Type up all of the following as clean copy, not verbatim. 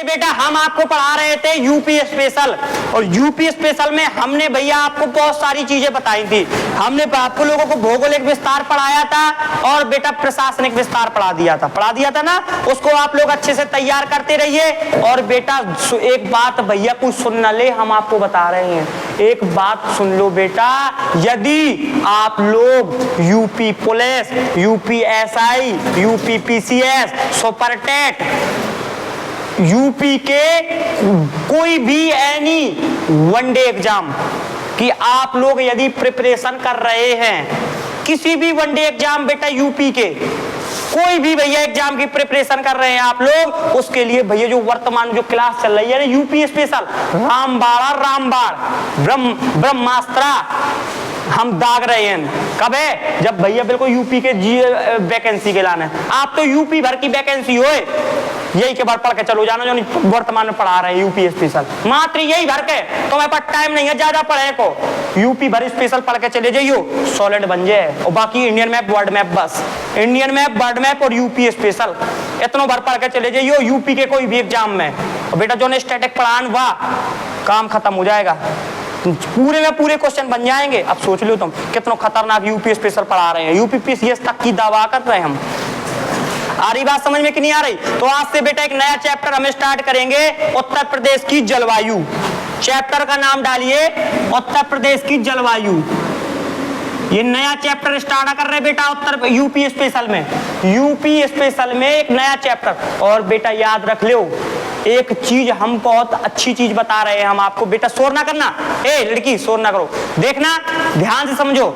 बेटा हम आपको पढ़ा रहे थे यूपी स्पेशल, और यूपी स्पेशल में हमने भैया आपको बहुत सारी चीजें बताई थी। हमने आपको लोगों को भौगोलिक विस्तार पढ़ाया था और बेटा प्रशासनिक विस्तार पढ़ा दिया था ना, उसको आप लोग अच्छे से तैयार करते रहिए। और बेटा एक बात भैया कुछ सुन न ले, हम आपको बता रहे हैं, एक बात सुन लो बेटा, यदि आप लोग UP police, UP SI, UP PCS, super TET, UP के कोई भी एनी वनडे एग्जाम कि आप लोग यदि प्रिपरेशन कर रहे हैं, किसी भी वनडे एग्जाम बेटा यूपी के कोई भी भैया एग्जाम की प्रिपरेशन कर रहे हैं आप लोग, उसके लिए भैया जो वर्तमान जो क्लास चल रही है ना यूपी स्पेशल, रामबाड़ ब्रह्मास्त्रा हम दाग रहे हैं। कब है? जब भैया बिल्कुल यूपी के वैकेंसी के लाना है। आप तो यूपी भर की वैकेंसी हो, यही के बार पढ़ के चलो जाना जो वर्तमान में पढ़ा रहे हैं यूपी स्पेशल, मात्र यही भर के, तुम्हारे पास टाइम नहीं है ज्यादा पढ़े को, यूपी भर स्पेशल पढ़ के चले जाइयो, सॉलिड बन जाए। और बाकी इंडियन मैप वर्ल्ड मैप, बस इंडियन मैप वर्ल्ड मैप और यूपी स्पेशल इतना भर पढ़ के चले जाइयो यूपी के कोई भी एग्जाम में। और बेटा जो ने स्टैटिक पढ़ान वाह काम खत्म हो जाएगा, पूरे में पूरे क्वेश्चन बन जाएंगे। अब सोच लो तुम कितना खतरनाक यूपी स्पेशल पढ़ा रहे हैं, यूपी पीसीएस तक की दावा कर रहे हैं हम। आ रही बात समझ में कि नहीं आ रही? तो आज से बेटा एक नया चैप्टर हम स्टार्ट करेंगे, उत्तर प्रदेश की जलवायु। चैप्टर का नाम डालिए उत्तर प्रदेश की जलवायु। ये नया चैप्टर स्टार्ट कर रहे हैं बेटा उत्तर यूपी स्पेशल में, यूपी स्पेशल में एक नया चैप्टर। और बेटा याद रख लो एक चीज, हम बहुत अच्छी चीज बता रहे हैं हम आपको, बेटा शोर ना करना, ए लड़की शोर ना करो, देखना ध्यान से समझो।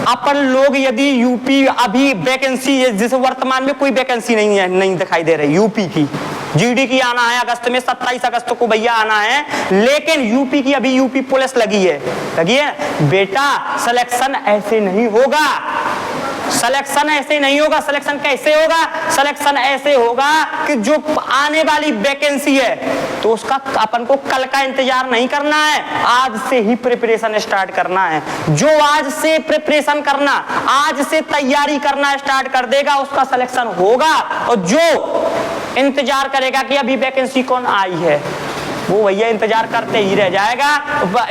अपन लोग यदि यूपी अभी वैकेंसी जैसे वर्तमान में कोई वैकेंसी नहीं है, नहीं दिखाई दे रही यूपी की, जीडी की आना है अगस्त में, 27 अगस्त को भैया आना है, लेकिन यूपी की अभी यूपी पुलिस लगी है बेटा। सिलेक्शन ऐसे नहीं होगा, सिलेक्शन ऐसे नहीं होगा। सिलेक्शन कैसे होगा? सिलेक्शन ऐसे होगा कि जो आने वाली वैकेंसी है तो उसका अपन को कल का इंतजार नहीं करना है, आज से ही प्रिपरेशन स्टार्ट करना है। जो आज से प्रिपरेशन करना, आज से तैयारी करना स्टार्ट कर देगा उसका सिलेक्शन होगा। और जो इंतजार करेगा कि अभी वैकेंसी कौन आई है, वो भैया इंतजार करते ही रह जाएगा।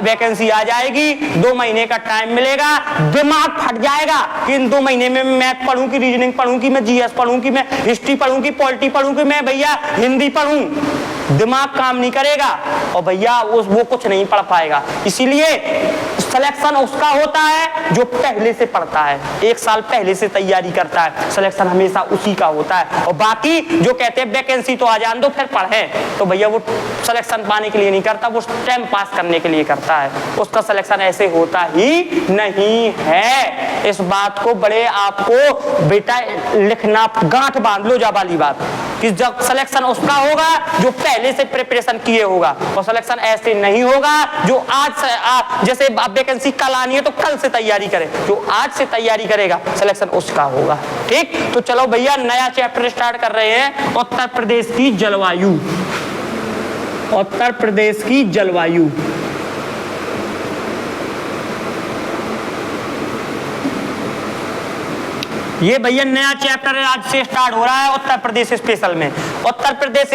वैकेंसी आ जाएगी, 2 महीने का टाइम मिलेगा, दिमाग फट जाएगा कि इन 2 महीने में मैथ पढ़ूं कि रीजनिंग पढ़ूं कि मैं जीएस पढ़ूं कि मैं हिस्ट्री पढ़ूं कि पॉलिटी पढ़ूं कि मैं भैया हिंदी पढ़ूं, दिमाग काम नहीं करेगा और भैया वो कुछ नहीं पढ़ पाएगा। इसीलिए सिलेक्शन उसका होता है जो पहले से पढ़ता है, 1 साल पहले से तैयारी करता है, सिलेक्शन हमेशा उसी का होता है। और बाकी जो कहते हैं वैकेंसी तो आ जान दो फिर पढ़े, तो भैया वो सिलेक्शन पाने के लिए नहीं करता, वो टाइम पास करने के लिए करता है, उसका सिलेक्शन ऐसे होता ही नहीं है। इस बात को बड़े आपको बेटा लिखना, गांठ बांध लो जा वाली बात, कि जब सिलेक्शन उसका होगा जो पहले से प्रिपरेशन किए होगा, और सिलेक्शन ऐसे नहीं होगा जो आज से जैसे वैकेंसी कल आनी है तो कल से तैयारी करे, जो आज से तैयारी करेगा सिलेक्शन उसका होगा। ठीक, तो चलो भैया नया चैप्टर स्टार्ट कर रहे हैं, उत्तर प्रदेश की जलवायु। उत्तर प्रदेश की जलवायु ये भैया नया चैप्टर आज से स्टार्ट हो रहा है उत्तर प्रदेश स्पेशल में। उत्तर प्रदेश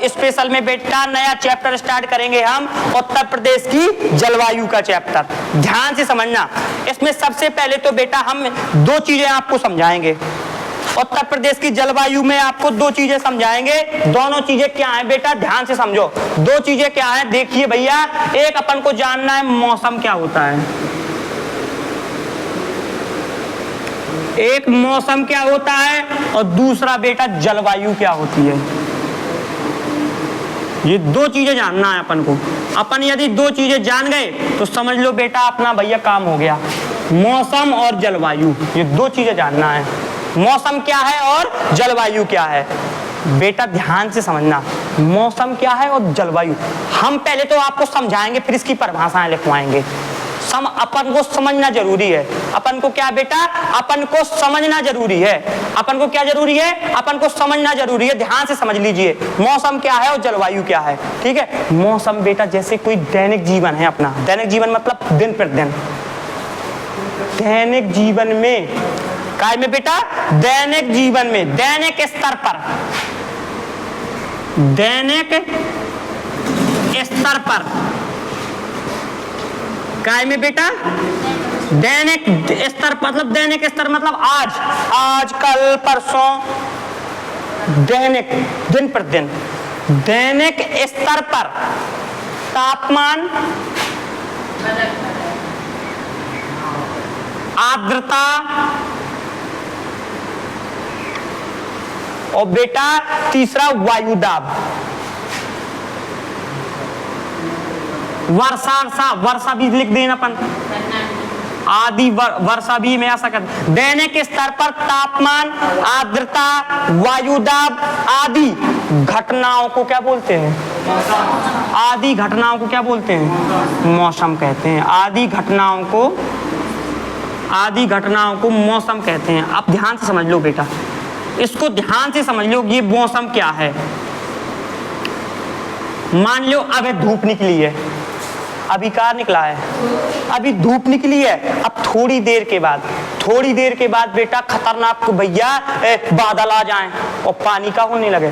स्पेशल में बेटा नया चैप्टर स्टार्ट करेंगे हम, उत्तर प्रदेश की जलवायु का चैप्टर। ध्यान से समझना, इसमें सबसे पहले तो बेटा हम 2 चीजें आपको समझाएंगे। उत्तर प्रदेश की जलवायु में आपको 2 चीजें समझाएंगे। दोनों चीजें क्या है बेटा? ध्यान से समझो। 2 चीजें क्या है देखिए भैया, एक अपन को जानना है मौसम क्या होता है, एक मौसम क्या होता है, और दूसरा बेटा जलवायु क्या होती है। ये 2 चीजें जानना है अपन को। अपन यदि 2 चीजें जान गए तो समझ लो बेटा अपना भैया काम हो गया। मौसम और जलवायु, ये 2 चीजें जानना है, मौसम क्या है और जलवायु क्या है। बेटा ध्यान से समझना, मौसम क्या है और जलवायु हम पहले तो आपको समझाएंगे, फिर इसकी परिभाषाएं लिखवाएंगे। अपन को समझना जरूरी है। अपन को क्या बेटा? अपन को समझना जरूरी है। अपन को क्या जरूरी है? अपन को समझना जरूरी है। ध्यान से समझ लीजिए, मौसम क्या है और जलवायु क्या है। ठीक है, मौसम बेटा जैसे कोई दैनिक जीवन है अपना, दैनिक जीवन मतलब दिन प्रतिदिन, दैनिक जीवन में काय में बेटा? दैनिक जीवन में, दैनिक स्तर पर दैनिक स्तर पर, काय में बेटा? दैनिक स्तर मतलब दैनिक स्तर मतलब आज कल परसों, दैनिक दिन प्रतिदिन, दैनिक स्तर पर तापमान, आर्द्रता और बेटा तीसरा वायु दाब। वर्षा भी लिख देना अपन, आदि वर्षा भी में आ सकता। दैनिक स्तर पर तापमान, आर्द्रता, वायु दाब आदि घटनाओं को क्या बोलते हैं? आदि घटनाओं को क्या बोलते हैं? मौसम कहते हैं। आदि घटनाओं को मौसम कहते हैं। अब ध्यान से समझ लो बेटा, इसको ध्यान से समझ लो। ये मौसम क्या है? मान लो अब धूप निकली है, अभी कार निकला है, अभी धूप निकली है। अब थोड़ी देर के बाद बेटा खतरनाक भैया बादल आ जाएं और पानी का होने लगे।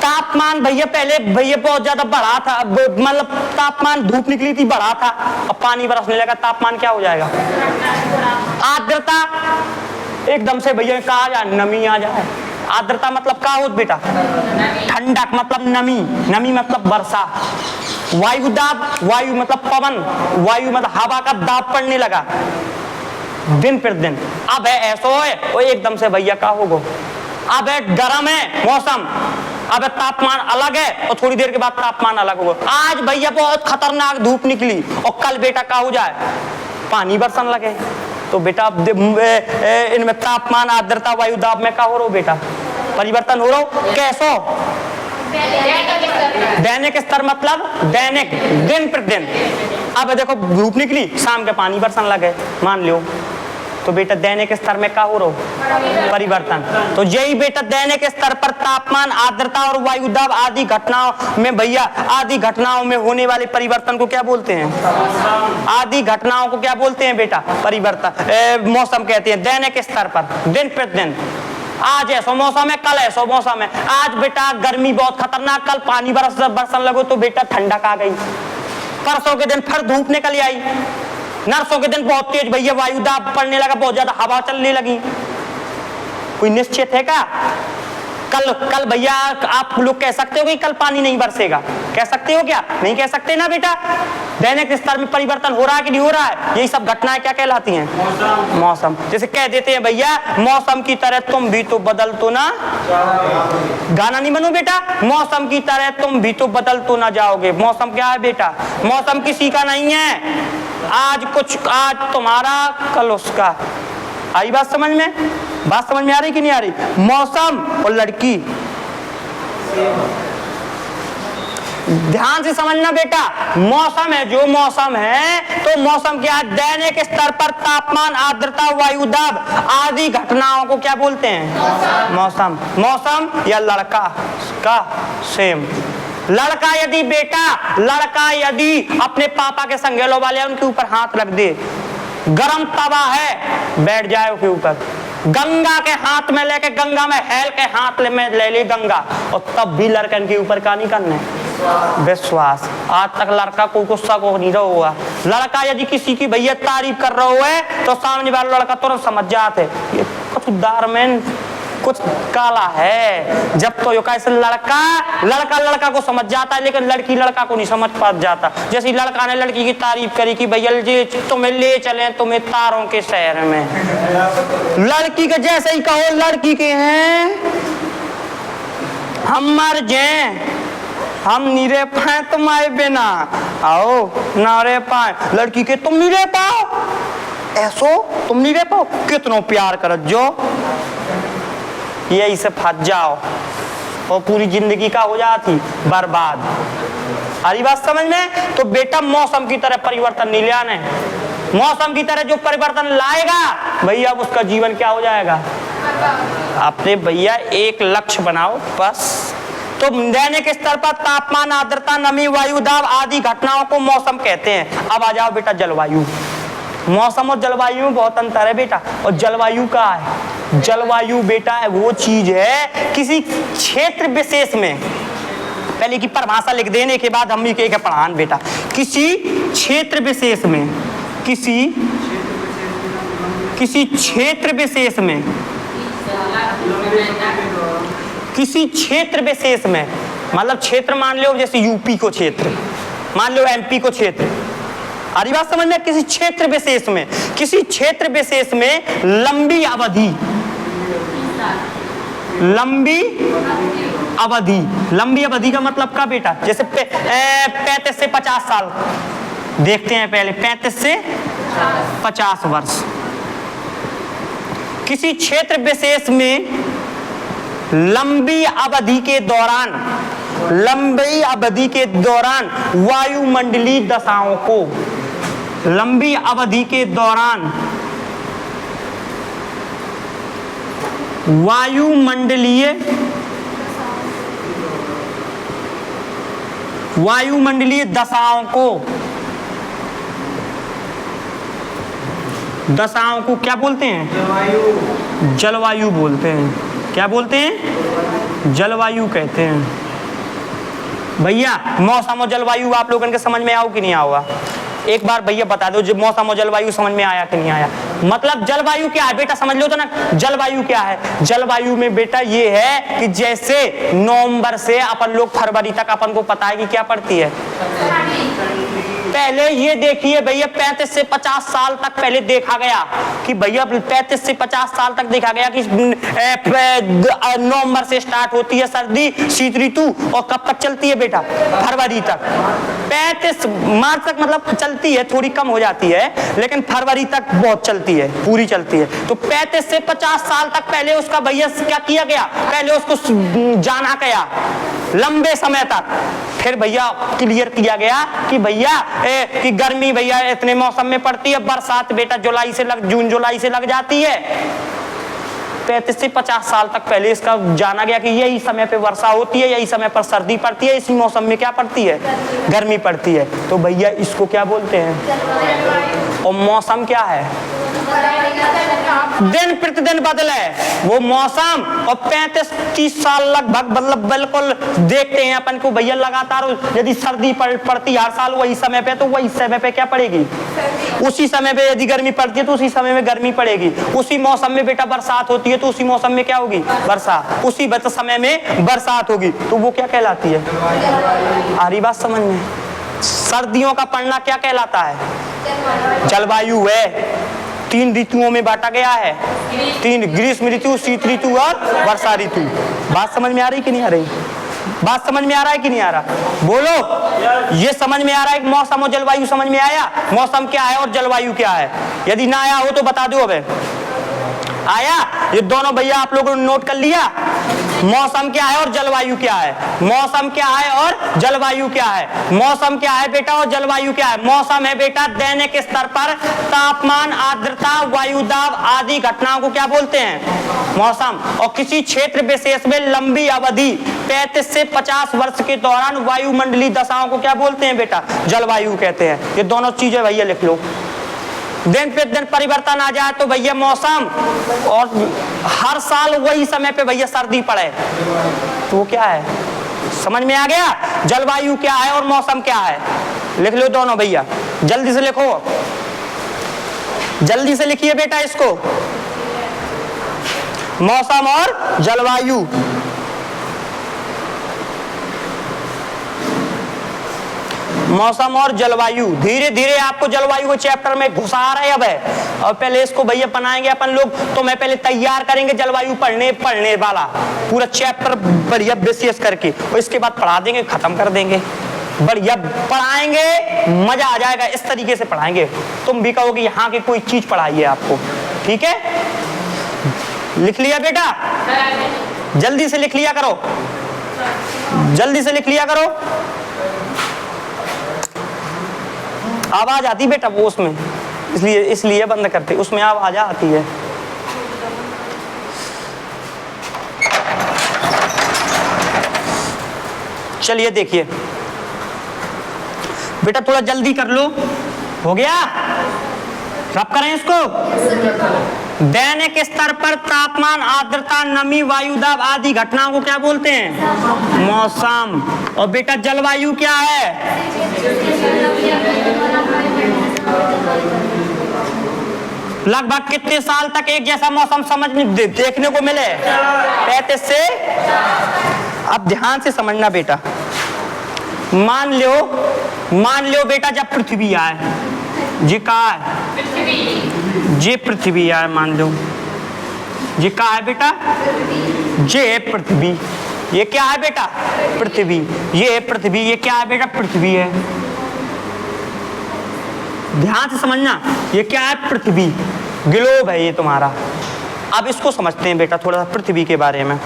तापमान भैया पहले बहुत ज्यादा बढ़ा था, मतलब तापमान धूप निकली थी बढ़ा था, अब पानी बरसने लगा, तापमान क्या हो जाएगा? आर्द्रता एकदम से भैया कहा जाए नमी आ जाए। आर्द्रता मतलब क्या हो बेटा? ठंडक मतलब नमी मतलब वर्षा। वायु दाब, वायु मतलब पवन, वायु मतलब हवा का दाब पड़ने लगा दिन प्रतिदिन। अब है ऐसा है और एकदम से भैया क्या होगा? अब है गर्म है मौसम, अब तापमान अलग है और थोड़ी देर के बाद तापमान अलग होगा। आज भैया बहुत खतरनाक धूप निकली और कल बेटा क्या हो जाए? पानी बरसन लगे। तो बेटा इनमें तापमान, आर्द्रता, वायु दाब में क्या हो रहा हो बेटा? परिवर्तन हो रहा हो। कैसो? दैनिक स्तर मतलब दैनिक दिन प्रतिदिन। अब देखो धूप निकली, शाम के पानी बरसन लगे मान लो, तो बेटा दैनिक स्तर में क्या हो रहा हो? परिवर्तन। तो यही बेटा दैनिक स्तर पर तापमान, आर्द्रता और वायु दाब आदि घटनाओं में भैया आदि घटनाओं में होने वाले परिवर्तन को क्या बोलते हैं? आदि घटनाओं को क्या बोलते हैं बेटा? परिवर्तन, मौसम कहते हैं। दैनिक स्तर पर दिन प्रतिदिन, आज ऐसा मौसम है, कल ऐसा मौसम है। आज बेटा गर्मी बहुत खतरनाक, कल पानी बरसन लगो तो बेटा ठंडक आ गई। परसों के दिन फिर धूप निकल आई, नरसों के दिन बहुत तेज भैया वायु दाब पड़ने लगा, बहुत ज्यादा हवा चलने लगी। कोई निश्चित है क्या? कल भैया आप लोग कह सकते हो कि कल पानी नहीं बरसेगा? कह सकते हो क्या? नहीं कह सकते ना बेटा। दैनिक स्तर में परिवर्तन हो रहा है कि नहीं हो रहा है? यही सब घटनाएं क्या कहलाती हैं? मौसम। जैसे कह देते हैं भैया मौसम की तरह तुम भी तो बदल तो ना, गाना नहीं बनो बेटा, मौसम की तरह तुम भी तो बदल तो ना जाओगे। मौसम क्या है बेटा? मौसम किसी का नहीं है, आज तुम्हारा कल उसका। आई बात समझ में? बात समझ में आ रही कि नहीं आ रही? मौसम और लड़की ध्यान से समझना बेटा। मौसम है जो मौसम है, तो मौसम क्या है? दैनिक स्तर पर तापमान, आर्द्रता, वायु दाब आदि घटनाओं को क्या बोलते हैं? मौसम। मौसम या लड़का का सेम। लड़का यदि अपने पापा के संगेलो वाले उनके ऊपर हाथ रख दे, गरम तवा है, बैठ जाए उसके ऊपर, गंगा के हाथ में लेके, गंगा में हेल के हाथ में ले ली गंगा, और तब भी लड़कन के ऊपर का नहीं करने विश्वास। आज तक लड़का को गुस्सा को नहीं रहा हुआ। लड़का यदि किसी की भैया तारीफ कर रहा है तो सामने वाला लड़का तुरंत समझ जाते ये कुछ दारमैन, कुछ काला है। जब तो यो कैसे लड़का को समझ जाता है, लेकिन लड़की लड़का को नहीं समझ पा जाता। जैसे लड़का ने लड़की की तारीफ करी कि भैया जी तुम्हें ले चले तुम्हें तारों के शहर में, लड़की के जैसे ही कहो लड़की के हैं हम मर जाए, हम नहीं रह पाए तुम्हारे बिना, आओ ना रह पाए। लड़की के तुम नहीं रह पाओ, ऐसो तुम नहीं रह पाओ, कितनों प्यार कर जो यही से फंस जाओ और पूरी जिंदगी का हो जाती बर्बाद। अरे बात समझ में? तो बेटा मौसम की तरह परिवर्तन नहीं ले आने। मौसम की तरह जो परिवर्तन लाएगा भैया उसका जीवन क्या हो जाएगा? अपने भैया एक लक्ष्य बनाओ बस। तो दैनिक स्तर पर तापमान, आर्द्रता, नमी, वायु दाब आदि घटनाओं को मौसम कहते हैं। अब आ जाओ बेटा जलवायु। मौसम और जलवायु में बहुत अंतर है बेटा। और जलवायु का है जलवायु बेटा वो चीज है किसी क्षेत्र विशेष में, पहले की परिभाषा लिख देने के बाद हम एक पढ़ान बेटा, किसी क्षेत्र विशेष में, किसी क्षेत्र विशेष में, किसी क्षेत्र विशेष में, मतलब क्षेत्र मान लो जैसे यूपी को क्षेत्र, मान लो एमपी को क्षेत्र, अरे बात समझ में, किसी क्षेत्र विशेष में, किसी क्षेत्र विशेष में लंबी अवधि, लंबी अवधि, लंबी अवधि का मतलब क्या बेटा, जैसे 35 से 50 साल देखते हैं पहले, 35 से 50 वर्ष, किसी क्षेत्र विशेष में लंबी अवधि के दौरान, लंबी अवधि के दौरान वायुमंडलीय दशाओं को, लंबी अवधि के दौरान वायुमंडलीय दशाओं को क्या बोलते हैं? जलवायु बोलते हैं। क्या बोलते हैं? जलवायु कहते हैं। भैया मौसम और जलवायु आप लोगों के समझ में आओ कि नहीं आओगा? एक बार भैया बता दो, जब मौसम और जलवायु समझ में आया कि नहीं आया? मतलब जलवायु क्या है बेटा, समझ लो तो ना, जलवायु क्या है? जलवायु में बेटा ये है कि जैसे नवंबर से अपन लोग फरवरी तक अपन को पता है कि क्या पड़ती है। पहले ये देखिए भैया 35 से 50 साल तक पहले देखा गया कि भैया 35 से 50 साल तक देखा गया कि नवंबर से स्टार्ट होती है सर्दी शीत ऋतु और कब तक चलती है बेटा? फरवरी तक। 35 मार्च तक मतलब चलती है, थोड़ी कम हो जाती है, लेकिन फरवरी तक बहुत चलती है, पूरी चलती है। तो 35 से 50 साल तक पहले उसका भैया क्या किया गया? पहले उसको जाना गया लंबे समय तक, फिर भैया क्लियर किया गया कि भैया कि गर्मी भैया इतने मौसम में पड़ती है, बरसात बेटा जून जुलाई से लग जाती है। 35 से 50 साल तक पहले इसका जाना गया कि यही समय पे वर्षा होती है, यही समय पर सर्दी पड़ती है, इसी मौसम में क्या पड़ती है? गर्मी पड़ती है। तो भैया इसको क्या बोलते हैं? और मौसम क्या है? दिन प्रतिदिन बदले वो मौसम। और 35-30 साल लगभग मतलब बिल्कुल देखते हैं अपन को भैया लगातार, यदि सर्दी पड़ती हर साल वही समय पे, तो वही समय पे क्या पड़ेगी? उसी समय पे। यदि गर्मी पड़ती है तो उसी समय में गर्मी पड़ेगी। उसी मौसम में बेटा बरसात होती है तो उसी मौसम में क्या होगी? वर्षा। उसी समय में बरसात होगी, तो वो क्या कहलाती है? आ रही बात समझ में? सर्दियों का पड़ना क्या कहलाता है? जलवायु है। 3 ऋतुओं में बांटा गया है, 3, ग्रीष्म ऋतु, शीत ऋतु और वर्षा ऋतु। बात समझ में आ रही कि नहीं आ रही? बात समझ में आ रहा है कि नहीं आ रहा? बोलो, ये समझ में आ रहा है कि मौसम और जलवायु समझ में आया? मौसम क्या है और जलवायु क्या है? यदि ना आया हो तो बता दो। अब आया? ये दोनों भैया आप लोगों ने नोट कर लिया? मौसम क्या है और जलवायु क्या है? मौसम क्या है और जलवायु क्या है? मौसम क्या है बेटा और जलवायु क्या है? मौसम है बेटा दैनिक स्तर पर तापमान, आर्द्रता, वायुदाब आदि घटनाओं को क्या बोलते हैं? मौसम। और किसी क्षेत्र विशेष में लंबी अवधि 35 से 50 वर्ष के दौरान वायुमंडलीय दशाओं को क्या बोलते हैं बेटा? जलवायु कहते हैं। ये दोनों चीजें भैया लिख लो। दिन पे दिन परिवर्तन आ जाए तो भैया मौसम, और हर साल वही समय पे भैया सर्दी पड़े तो वो क्या है? समझ में आ गया? जलवायु क्या है और मौसम क्या है? लिख लो दोनों भैया, जल्दी से लिखो, जल्दी से लिखिए बेटा इसको। मौसम और जलवायु। मौसम और जलवायु। धीरे धीरे आपको जलवायु के चैप्टर में घुसा रहे अब है, और पहले इसको भैया बनाएंगे अपन लोग, तो मैं पहले तैयार करेंगे जलवायु पढ़ने वाला पूरा चैप्टर बढ़िया विशेष करके, और इसके बाद पढ़ा देंगे, खत्म कर देंगे। बढ़िया पढ़ाएंगे, मजा आ जाएगा। इस तरीके से पढ़ाएंगे तुम भी कहोगे यहाँ की कोई चीज पढ़ाई है आपको। ठीक है, लिख लिया बेटा? जल्दी से लिख लिया करो, जल्दी से लिख लिया करो। आवाज आती बेटा वो उसमें, इसलिए बंद करते, उसमें आवाज आती है। चलिए देखिए बेटा, थोड़ा जल्दी कर लो। हो गया? रब करें इसको। दैनिक स्तर पर तापमान, आर्द्रता, नमी, वायुदाब आदि घटनाओं को क्या बोलते हैं? मौसम। और बेटा जलवायु क्या है? लगभग कितने साल तक एक जैसा मौसम देखने को मिले? 35 से। अब ध्यान से समझना बेटा, मान लो बेटा जब पृथ्वी आए, जी कहा है? जे पृथ्वी आए, मान लो ये कहा है बेटा? जे पृथ्वी। ये क्या है बेटा? पृथ्वी। ये पृथ्वी, ये क्या है बेटा? पृथ्वी है। ध्यान से समझना, ये क्या है? पृथ्वी, ग्लोब है ये तुम्हारा। अब इसको समझते हैं बेटा थोड़ा सा पृथ्वी के बारे में।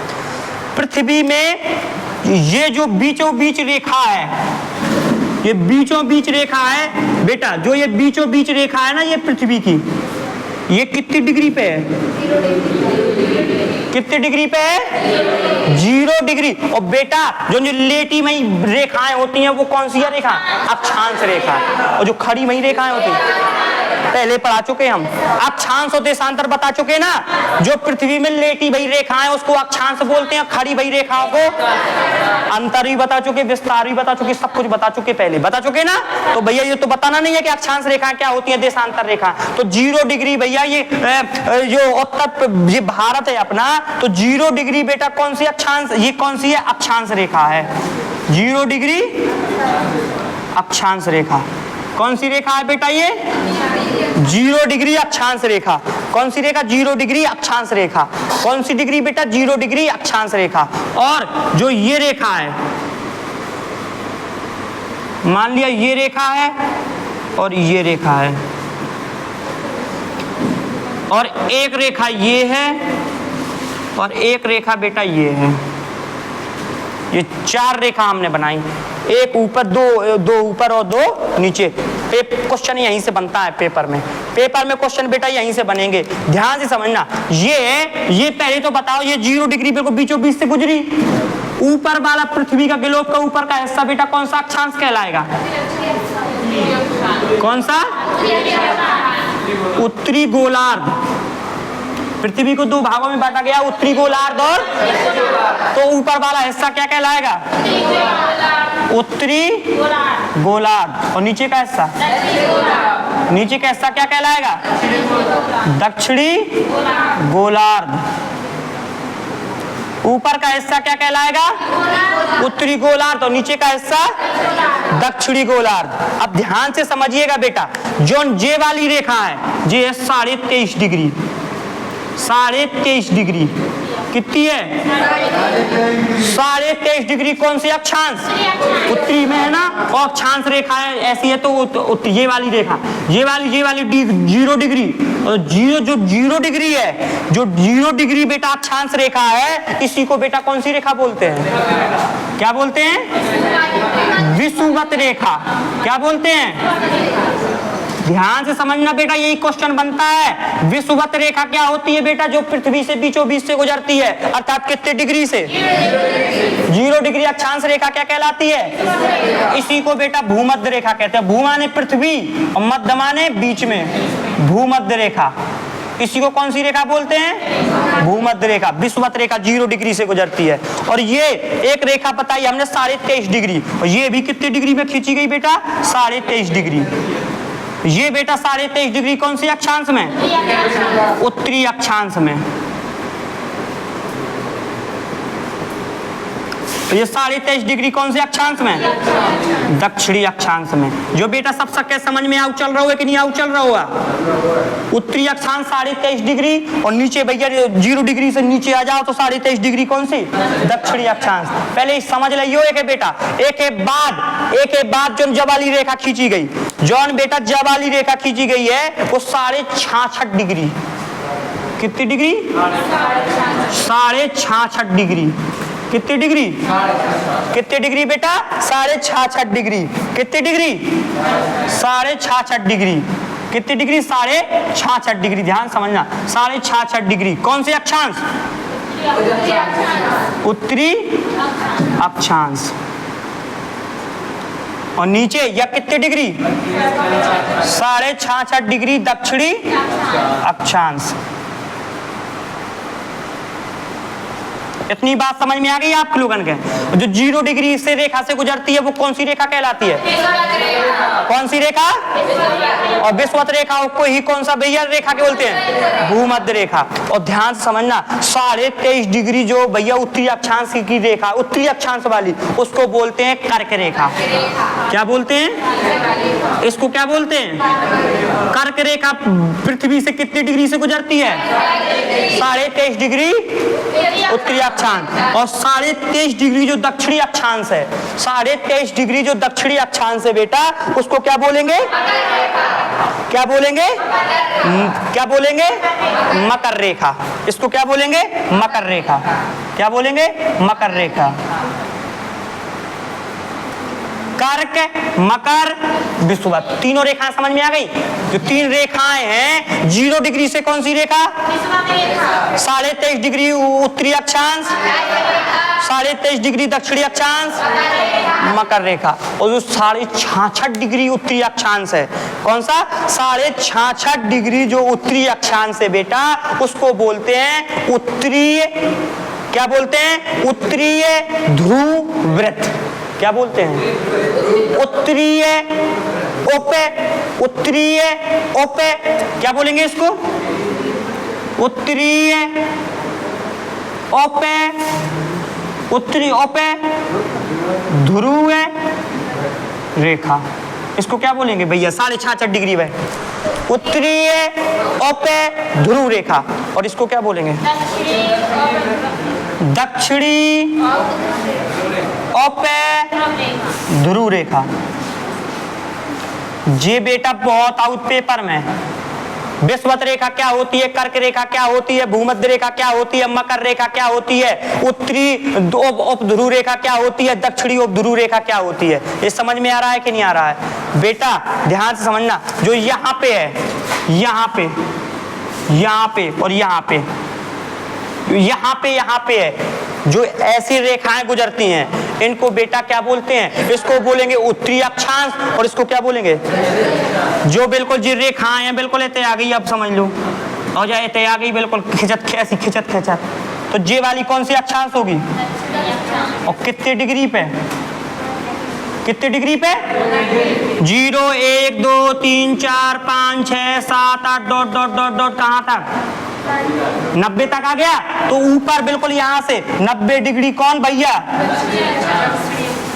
पृथ्वी में ये जो बीचों बीच रेखा है, ये बीचों बीच रेखा है बेटा, जो ये बीचों बीच रेखा है ना ये पृथ्वी की, ये कितनी डिग्री पे है? कितने डिग्री पे है? 0 डिग्री। और बेटा जो लेटी मई रेखाएं होती हैं वो कौन सी है रेखा? अक्षांश रेखा। और जो खड़ी मई रेखाएं होती हैं पहले पढ़ा चुके हम, अक्षांश और देशांतर बता चुके ना। जो पृथ्वी में लेटी भई रेखाएं उसको अक्षांश बोलते हैं, खड़ी भई रेखाओं को अंतर भी बता चुके, विस्तार भी बता चुके, सब कुछ बता चुके, पहले बता चुके ना। तो भैया ये तो बताना नहीं है कि अक्षांश रेखा क्या होती है, देशांतर रेखा। तो 0 डिग्री भैया ये जो उत्तर ये भारत है अपना, तो 0 डिग्री बेटा कौन सी अक्षांश, ये कौन सी है? अक्षांश रेखा है। 0 डिग्री अक्षांश रेखा। कौन सी रेखा है बेटा? ये 0 डिग्री अक्षांश रेखा। कौन सी रेखा? 0 डिग्री अक्षांश रेखा। कौन सी डिग्री बेटा? 0 डिग्री अक्षांश रेखा। और जो ये रेखा है, मान लिया ये रेखा है और ये रेखा है, और एक रेखा ये है और एक रेखा बेटा ये है। ये 4 रेखा हमने बनाई, एक ऊपर, दो ऊपर और 2 नीचे। क्वेश्चन यहीं से बनता है पेपर में क्वेश्चन बेटा यहीं से बनेंगे। ध्यान से समझना, ये पहले तो बताओ, ये 0 डिग्री बिल्कुल बीचों बीच से गुजरी। ऊपर वाला पृथ्वी का ग्लोब का ऊपर का हिस्सा बेटा कौन सा अक्षांश कहलाएगा? कौन सा? उत्तरी गोलार्ध। पृथ्वी को 2 भागों में बांटा गया, उत्तरी गोलार्ध और, तो ऊपर वाला हिस्सा क्या कहलाएगा? उत्तरी गोलार्ध। और नीचे का हिस्सा? नीचे का हिस्सा क्या कहलाएगा? दक्षिणी गोलार्ध। ऊपर का हिस्सा क्या कहलाएगा? उत्तरी गोलार्ध। और नीचे का हिस्सा दक्षिणी गोलार्ध। अब ध्यान से समझिएगा बेटा, जो जे वाली रेखा है ये है 23.5 डिग्री। 23.5 डिग्री कितनी है? 23.5 डिग्री। कौन सी अक्षांश? उत्तरी में है ना। और अक्षांश रेखा है ऐसी है तो ये वाली रेखा, ये वाली 0 डिग्री। और 0 डिग्री है, जो 0 डिग्री बेटा अक्षांश रेखा है, इसी को बेटा कौन सी रेखा बोलते हैं? क्या बोलते हैं? विषुवत रेखा। क्या बोलते हैं? ध्यान से समझना बेटा, यही क्वेश्चन बनता है। विषुवत रेखा क्या होती है बेटा? जो पृथ्वी से बीचों बीच से गुजरती है, अर्थात कितने डिग्री से? 0 डिग्री अक्षांश रेखा क्या कहलाती है? इसी को बेटा भूमध्य रेखा कहते हैं। भू माने पृथ्वी और मध्य माने बीच में, भूमध्य रेखा। इसी को कौन सी रेखा बोलते हैं? भूमध्य रेखा। विषुवत रेखा 0 डिग्री से गुजरती है। और ये एक रेखा बताई हमने 23.5 डिग्री, और ये भी कितने डिग्री में खींची गई बेटा? 23.5 डिग्री। ये बेटा 23.5 डिग्री कौन सी अक्षांश में? उत्तरी अक्षांश में। तो ये 23.5 डिग्री कौन से अक्षांश में? दक्षिणी अक्षांश में। जो बेटा सब सबके समझ में आउ चल रहा हो कि नहीं आउ चल रहा होगा? उत्तरी अक्षांश 23.5 डिग्री, और नीचे भैया 0 डिग्री से नीचे आ जाओ तो 23.5 डिग्री कौन सी? दक्षिणी अक्षांश। पहले समझ लियो एक है बेटा, एक के बाद जो जवाली रेखा खींची गई, जौन बेटा जवाली रेखा खींची गई है वो 66.5 डिग्री। कितनी डिग्री? 66.5 डिग्री। कितनी डिग्री? कितनी डिग्री बेटा? 66.5 डिग्री। कितनी डिग्री? 66.5 डिग्री। कितनी डिग्री? 66.5 डिग्री। ध्यान समझना, 66.5 डिग्री। कौन से अक्षांश? उत्तरी अक्षांश। और नीचे या कितनी डिग्री? 66.5 डिग्री दक्षिणी अक्षांश। इतनी बात समझ में आ गई आप लोगन के? जो 0 डिग्री से रेखा से गुजरती है वो कौन सी रेखा कहलाती है? कौन सी रेखा? और विषुवत रेखा को ही कौन सा भैया रेखा के बोलते हैं? भूमध्य रेखा। और ध्यान से समझना 23.5 डिग्री जो भैया उत्तरी अक्षांश की रेखा, उत्तरी अक्षांश वाली, उसको बोलते हैं कर्क रेखा। क्या बोलते हैं इसको? क्या बोलते हैं? कर्क रेखा पृथ्वी से कितनी डिग्री से गुजरती है? 23.5 डिग्री उत्तरी अक्षांश। और 23.5 डिग्री जो दक्षिणी अक्षांश है, 23.5 डिग्री जो दक्षिणी अक्षांश है बेटा, उसको क्या बोलेंगे? क्या बोलेंगे? क्या बोलेंगे? मकर रेखा। इसको क्या बोलेंगे? मकर रेखा। क्या बोलेंगे? मकर रेखा। कर्क, मकर, विषुवत, तीनों रेखाएं समझ में आ गई? जो 3 रेखाएं हैं, 0 डिग्री से कौन सी रेखा? 23.5 डिग्री उत्तरी अक्षांश, 23.5 डिग्री दक्षिणी अक्षांश, मकर रेखा। और जो 66.5 डिग्री उत्तरी अक्षांश है, कौन सा? 66.5 डिग्री जो उत्तरी अक्षांश है बेटा, उसको बोलते हैं उत्तरीय, क्या बोलते हैं? उत्तरीय ध्रुव वृत्त। क्या बोलते हैं? उत्तरीय ओपे, उत्तरीय ओपे। क्या बोलेंगे इसको? उत्तरीय ओपे, उत्तरी ओपे ध्रुव रेखा। इसको क्या बोलेंगे भैया? 66.5 डिग्री में उत्तरीय ओपे ध्रुव रेखा। और इसको क्या बोलेंगे? दक्षिणी ओपे ध्रुव रेखा। ये बेटा बहुत आउट पेपर में, विषुवत रेखा क्या होती है, कर्क रेखा क्या होती है, भूमध्य रेखा क्या होती है, मकर रेखा क्या होती है, उत्तरी उपध्रुव रेखा क्या होती है, दक्षिणी उपध्रुव रेखा क्या होती है, ये समझ में आ रहा है कि नहीं आ रहा है? बेटा ध्यान से समझना, जो यहाँ पे है, यहाँ पे, यहाँ पे और यहाँ पे, यहाँ पे है, जो ऐसी रेखाएं गुजरती हैं, इनको बेटा क्या बोलते हैं? इसको बोलेंगे उत्तरी अक्षांश। और इसको क्या बोलेंगे? जो बिल्कुल जी रेखाएं हैं, बिल्कुल इतने आ गई, अब समझ लो, और जाए इतने आ गई बिल्कुल खिंचत, ऐसी खिंचत खिंचत, तो जे वाली कौन सी अक्षांश होगी? और कितने डिग्री पे? कितने डिग्री पे? 0, 1, 2, 3, 4, 5, 6, 7, 8 डॉट डॉट डॉट डॉट, कहाँ तक? 90 तक आ गया। तो ऊपर बिल्कुल यहाँ से 90 डिग्री कौन भैया?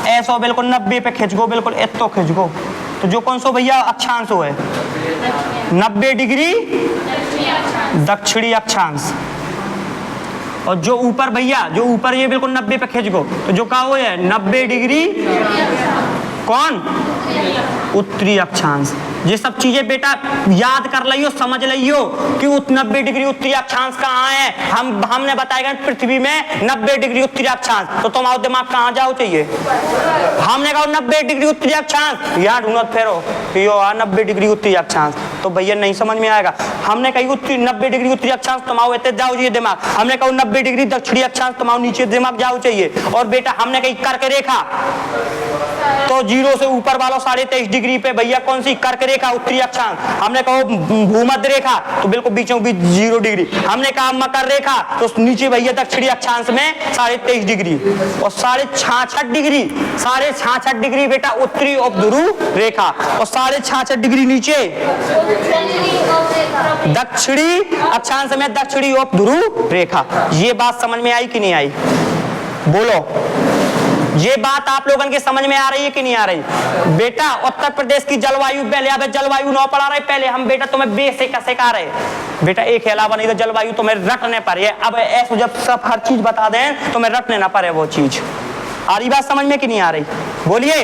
ऐसा बिल्कुल 90 पे खिंच गो, बिल्कुल इतो खिंच गो। तो जो कौन सो भैया अक्षांश है? 90 डिग्री दक्षिणी अक्षांश। और जो ऊपर भैया, जो ऊपर ये बिल्कुल 90 पे खिंच गो, तो जो कहा वो है 90 डिग्री कौन? उत्तरी अक्षांश। ये सब चीजें बेटा याद कर लियो, समझ लियो कि 90 डिग्री उत्तरी अक्षांश कहाँ है। हमने बताया पृथ्वी में 90 डिग्री उत्तरी अक्षांश, तो तुम्हारा दिमाग कहाँ जाओ चाहिए? हमने कहा 90 डिग्री उत्तरी अक्षांश, यहाँ ढूंढत फेरो कि 90 डिग्री उत्तरी अक्षांश, तो भैया नहीं समझ में आएगा। हमने कही 90 डिग्री उत्तरी अक्षांश, तुम्हारा इतने जाओ चाहिए दिमाग। हमने कहा 90 डिग्री दक्षिणी अक्षांश, तुम्हारा नीचे दिमाग जाओ चाहिए। और बेटा हमने कही कर्क रेखा, तो 0 से ऊपर वाला 23.5 डिग्री पे भैया कौन सी? कर्क रेखा उत्तरी अक्षांश। हमने कहा भूमध्य रेखा, तो बिल्कुल बीचों बीच 0 डिग्री। हमने कहा मकर रेखा, तो नीचे भैया दक्षिणी अक्षांश में 23.5 डिग्री। और 66.5 डिग्री, 66.5 डिग्री बेटा उत्तरी उपध्रुव रेखा। और 66.5 डिग्री नीचे दक्षिणी अक्षांश में दक्षिणी उपध्रुव रेखा। ये बात समझ में आई कि नहीं आई? बोलो, ये बात आप लोगों के समझ में आ रही है कि नहीं आ रही? बेटा उत्तर प्रदेश की जलवायु, पहले अब जलवायु नौ पढ़ा रहे, पहले हम बेटा तुम्हें बेसिक सिखा रहे बेटा, एक अलावा नहीं तो जलवायु तुम्हें रटने पर है। अब ऐसे जब सब हर चीज बता दें तुम्हें रटने ना पड़े वो चीज। आ रही बात समझ में कि नहीं आ रही? बोलिए,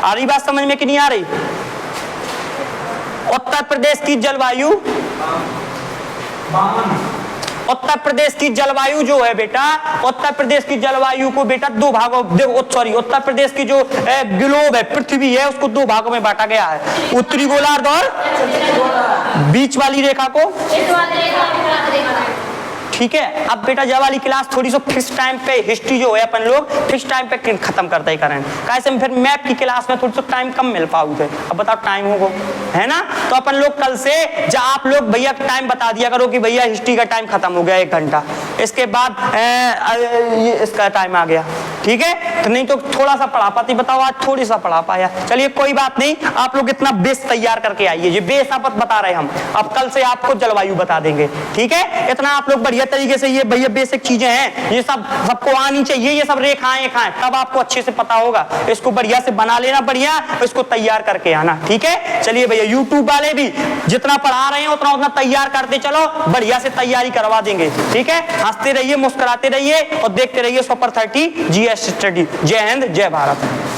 आ रही बात समझ में कि नहीं आ रही? उत्तर प्रदेश की जलवायु, उत्तर प्रदेश की जलवायु जो है बेटा, उत्तर प्रदेश की जलवायु को बेटा 2 भागों, सॉरी, उत्तर प्रदेश की जो ग्लोब है, पृथ्वी है, उसको 2 भागों में बांटा गया है, उत्तरी गोलार्ध और बीच वाली रेखा को। ठीक है। अब बेटा जब वाली क्लास थोड़ी सी फिक्स टाइम पे हिस्ट्री जो है अपन लोग फिक्स टाइम पे खत्म करते ही करें, कैसे फिर मैप की क्लास में थोड़ी सा टाइम कम मिल पाओगे। अब बताओ टाइम होगा, है ना? तो अपन लोग कल से जब आप लोग भैया टाइम बता दिया करो कि भैया हिस्ट्री का टाइम खत्म हो गया 1 घंटा, इसके बाद ये इसका टाइम आ गया, ठीक है। तो नहीं तो थोड़ा सा पढ़ा पाती, बताओ आज थोड़ी सा पढ़ा पाया। चलिए कोई बात नहीं, आप लोग इतना बेस तैयार करके आइए, ये बेस आप बता रहे हम, अब कल से आपको जलवायु बता देंगे, ठीक है। इतना आप लोग बढ़िया तरीके से, ये भैया बेसिक चीजें हैं, ये सब सबको आनी चाहिए, ये सब रेखाएं खाएं, तब आपको अच्छे से पता होगा। इसको बढ़िया से बना लेना, बढ़िया इसको तैयार करके आना, ठीक है। चलिए भैया यूट्यूब वाले भी जितना पढ़ा रहे हैं उतना उतना तैयार करते चलो, बढ़िया से तैयारी करवा देंगे, ठीक है। हंसते रहिए, मुस्कुराते रहिए और देखते रहिए सुपर 30 GS स्टडी। जय हिंद, जय भारत।